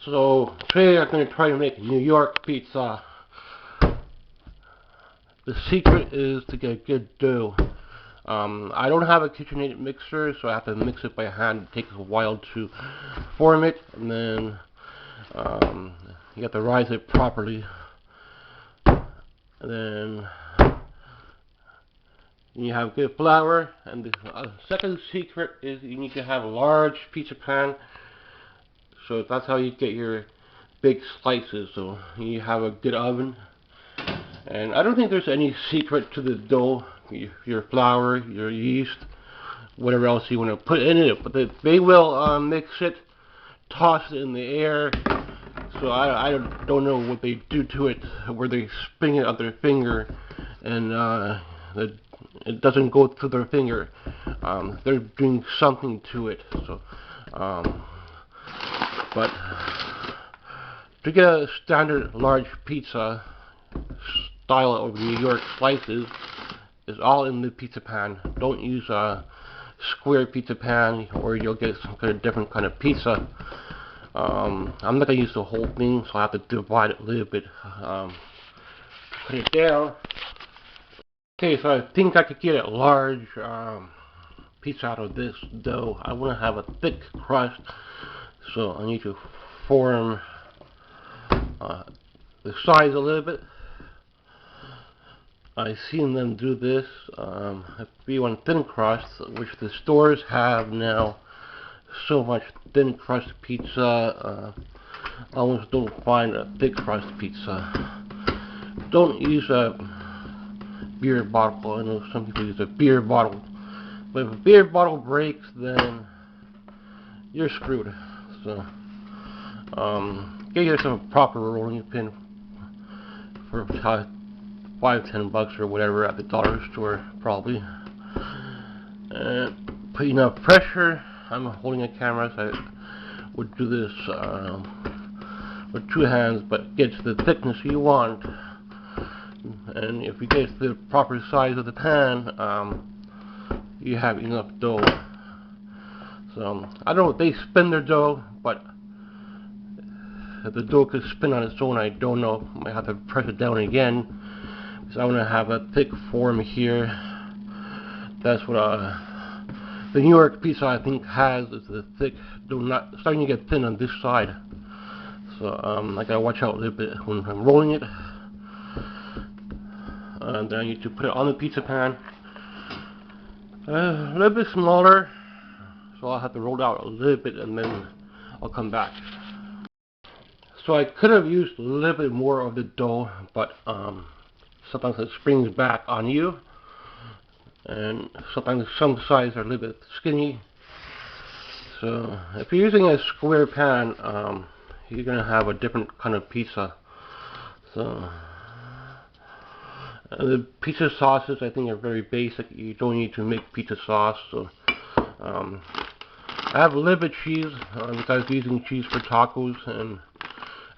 So today I'm going to try to make New York pizza. The secret is to get good dough. I don't have a KitchenAid mixer, so I have to mix it by hand. It takes a while to form it, and then you have to rise it properly. And then you have good flour. And the second secret is you need to have a large pizza pan. So that's how you get your big slices. So you have a good oven. And I don't think there's any secret to the dough. Your flour, your yeast, whatever else you want to put in it. But they will mix it, toss it in the air. So I don't know what they do to it, where they spin it on their finger, and it doesn't go through their finger. They're doing something to it. So, but to get a standard large pizza style of New York slices is all in the pizza pan. Don't use a square pizza pan or you'll get some kind of different kind of pizza. I'm not going to use the whole thing, so I have to divide it a little bit. Put it down. Okay, so I think I could get a large pizza out of this dough. I want to have a thick crust, so I need to form the size a little bit. I've seen them do this. If you want thin crust, which the stores have now, so much thin crust pizza, I almost don't find a thick crust pizza. Don't use a beer bottle. I know some people use a beer bottle, but if a beer bottle breaks, then you're screwed. So, get yourself a proper rolling pin for $5-10 or whatever at the dollar store, probably. And put enough pressure. I'm holding a camera, so I would do this with two hands, but get to the thickness you want. And if you get to the proper size of the pan, you have enough dough. So I don't know if they spin their dough, but if the dough could spin on its own, I don't know. I might have to press it down again, because I want to have a thick form here. That's what the New York pizza I think has, is the thick dough, not starting to get thin on this side. So I gotta watch out a little bit when I'm rolling it. And then I need to put it on the pizza pan. A little bit smaller, so I'll have to roll it out a little bit and then I'll come back. So I could have used a little bit more of the dough, but sometimes it springs back on you, and sometimes some sides are a little bit skinny. So if you're using a square pan, you're gonna have a different kind of pizza. So the pizza sauces I think are very basic. You don't need to make pizza sauce. So I have a little bit of cheese because I was using cheese for tacos, and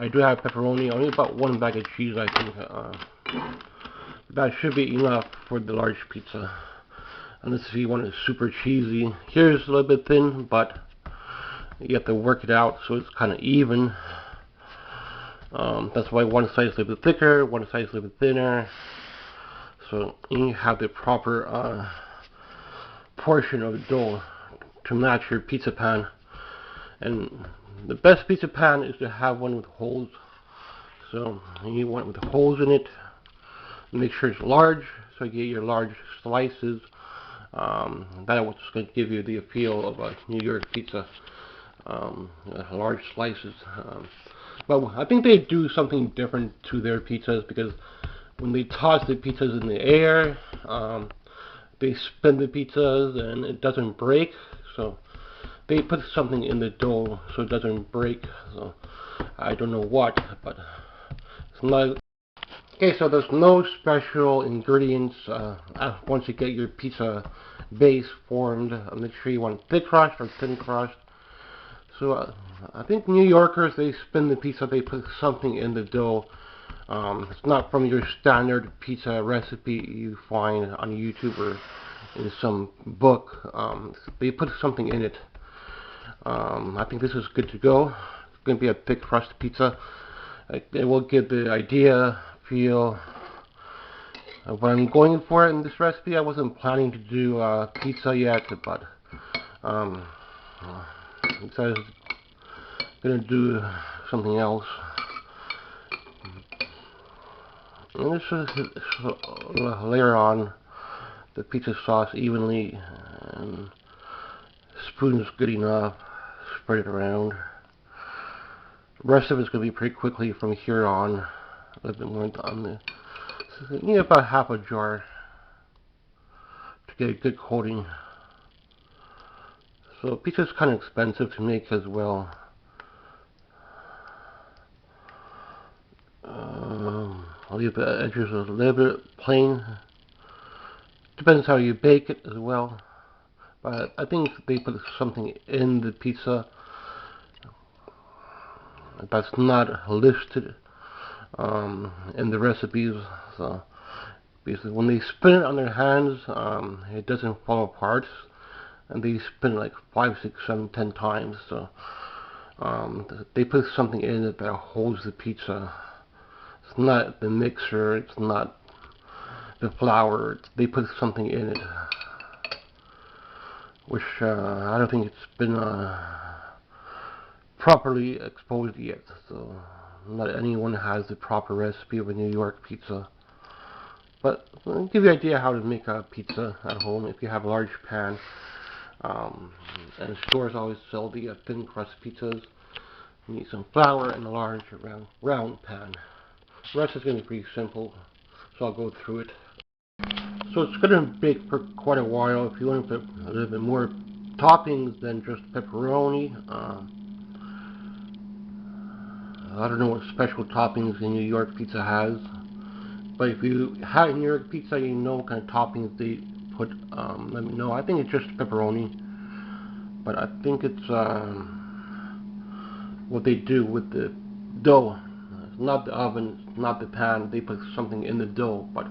I do have pepperoni. Only about one bag of cheese, I think. That should be enough for the large pizza, unless if you want it super cheesy. Here's a little bit thin, but you have to work it out so it's kind of even. That's why one side is a little bit thicker, one side is a little bit thinner. So you have the proper portion of the dough to match your pizza pan. And the best pizza pan is to have one with holes. So you need one with holes in it. Make sure it's large, so you get your large slices. That's what's going to give you the appeal of a New York pizza. Large slices. But I think they do something different to their pizzas, because when they toss the pizzas in the air, they spin the pizzas and it doesn't break. So they put something in the dough so it doesn't break. So I don't know what, but it's not. Okay, so there's no special ingredients once you get your pizza base formed. Make sure you want thick crust or thin crust. So I think New Yorkers, they spin the pizza, they put something in the dough. It's not from your standard pizza recipe you find on YouTube or in some book. They put something in it. I think this is good to go. going to be a thick crust pizza. It will give the idea, feel of what I'm going for in this recipe. I wasn't planning to do pizza yet, but so I was going to do something else. And this is layer on the pizza sauce evenly, and spoon's good enough. Spread it around. The rest of it's going to be pretty quickly from here on. A little bit more on the. So you need about half a jar to get a good coating. So pizza's kind of expensive to make as well. I'll leave the edges a little bit plain. Depends how you bake it as well. But I think they put something in the pizza that's not listed in the recipes. So basically, when they spin it on their hands, it doesn't fall apart, and they spin it like 5, 6, 7, 10 times. So they put something in it that holds the pizza. It's not the mixer. It's not the flour. They put something in it, which I don't think it's been properly exposed yet. So not anyone has the proper recipe of a New York pizza. But I'll give you an idea how to make a pizza at home if you have a large pan. And stores always sell the thin crust pizzas. You need some flour and a large round pan. The rest is going to be pretty simple, so I'll go through it. So it's going to bake for quite a while. If you want to put a little bit more toppings than just pepperoni, I don't know what special toppings the New York pizza has, but if you had a New York pizza, you know what kind of toppings they put. Let me know. I think it's just pepperoni, but I think it's what they do with the dough. It's not the oven, it's not the pan. They put something in the dough, but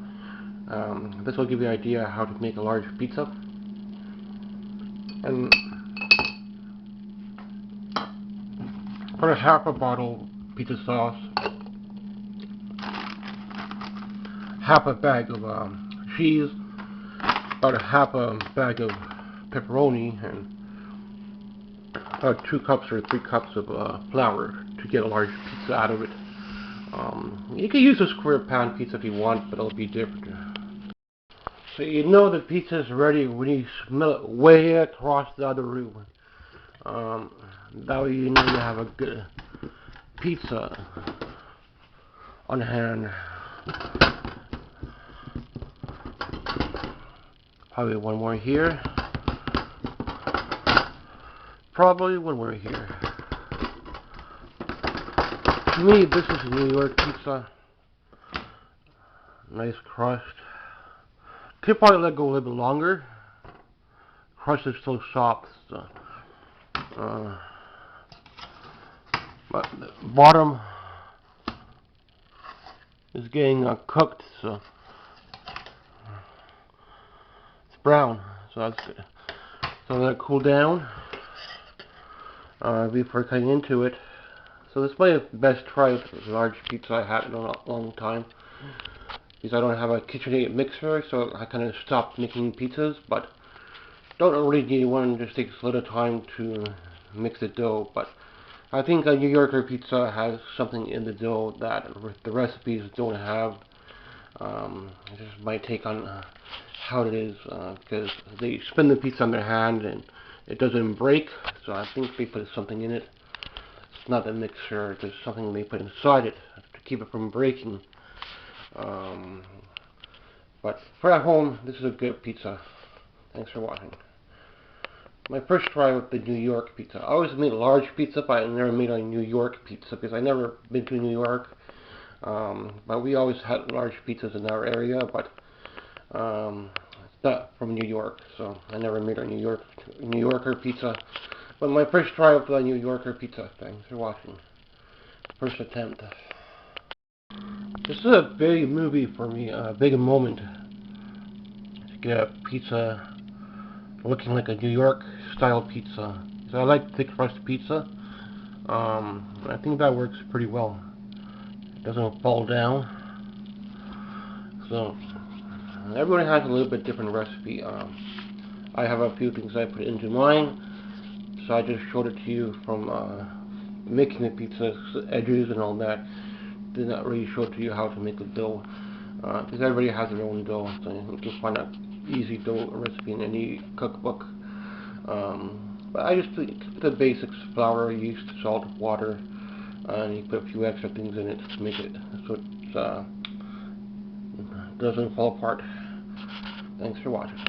this will give you an idea how to make a large pizza. And for a half a bottle pizza sauce, half a bag of cheese, about a half a bag of pepperoni, and about 2 cups or 3 cups of flour to get a large pizza out of it. You can use a square pan pizza if you want, but it'll be different. So you know the pizza is ready when you smell it way across the other room. That way you know you have a good pizza on hand. Probably one more here. Probably one more here. To me, this is a New York pizza. Nice crust. Could probably let go a little bit longer. Crust is so soft. So, but the bottom is getting cooked, so it's brown. So that's good. So let it cool down before cutting into it. So this might be the best try with the large pizza I had in a long time, because I don't have a KitchenAid mixer, so I kind of stopped making pizzas. But don't really need one; just takes a little time to mix the dough. But I think a New Yorker pizza has something in the dough that the recipes don't have. This is my take on how it is, because they spin the pizza on their hand and it doesn't break. So I think they put something in it. It's not the mixer. There's something they put inside it to keep it from breaking. But for at home, this is a good pizza. Thanks for watching. My first try with the New York pizza. I always made a large pizza, but I never made a New York pizza because I never been to New York. But we always had large pizzas in our area, but it's not from New York, so I never made a New Yorker pizza. But my first try with the New Yorker pizza. Thanks for watching. First attempt. This is a big movie for me, a big moment to get a pizza looking like a New York style pizza. So I like thick crust pizza. I think that works pretty well. It doesn't fall down. So everybody has a little bit different recipe. I have a few things I put into mine, so I just showed it to you from making the pizza edges and all that. Did not really show it to you how to make the dough, because everybody has their own dough, so you can find an easy dough recipe in any cookbook. But I just put the basics: flour, yeast, salt, water, and you put a few extra things in it to make it so it doesn't fall apart. Thanks for watching.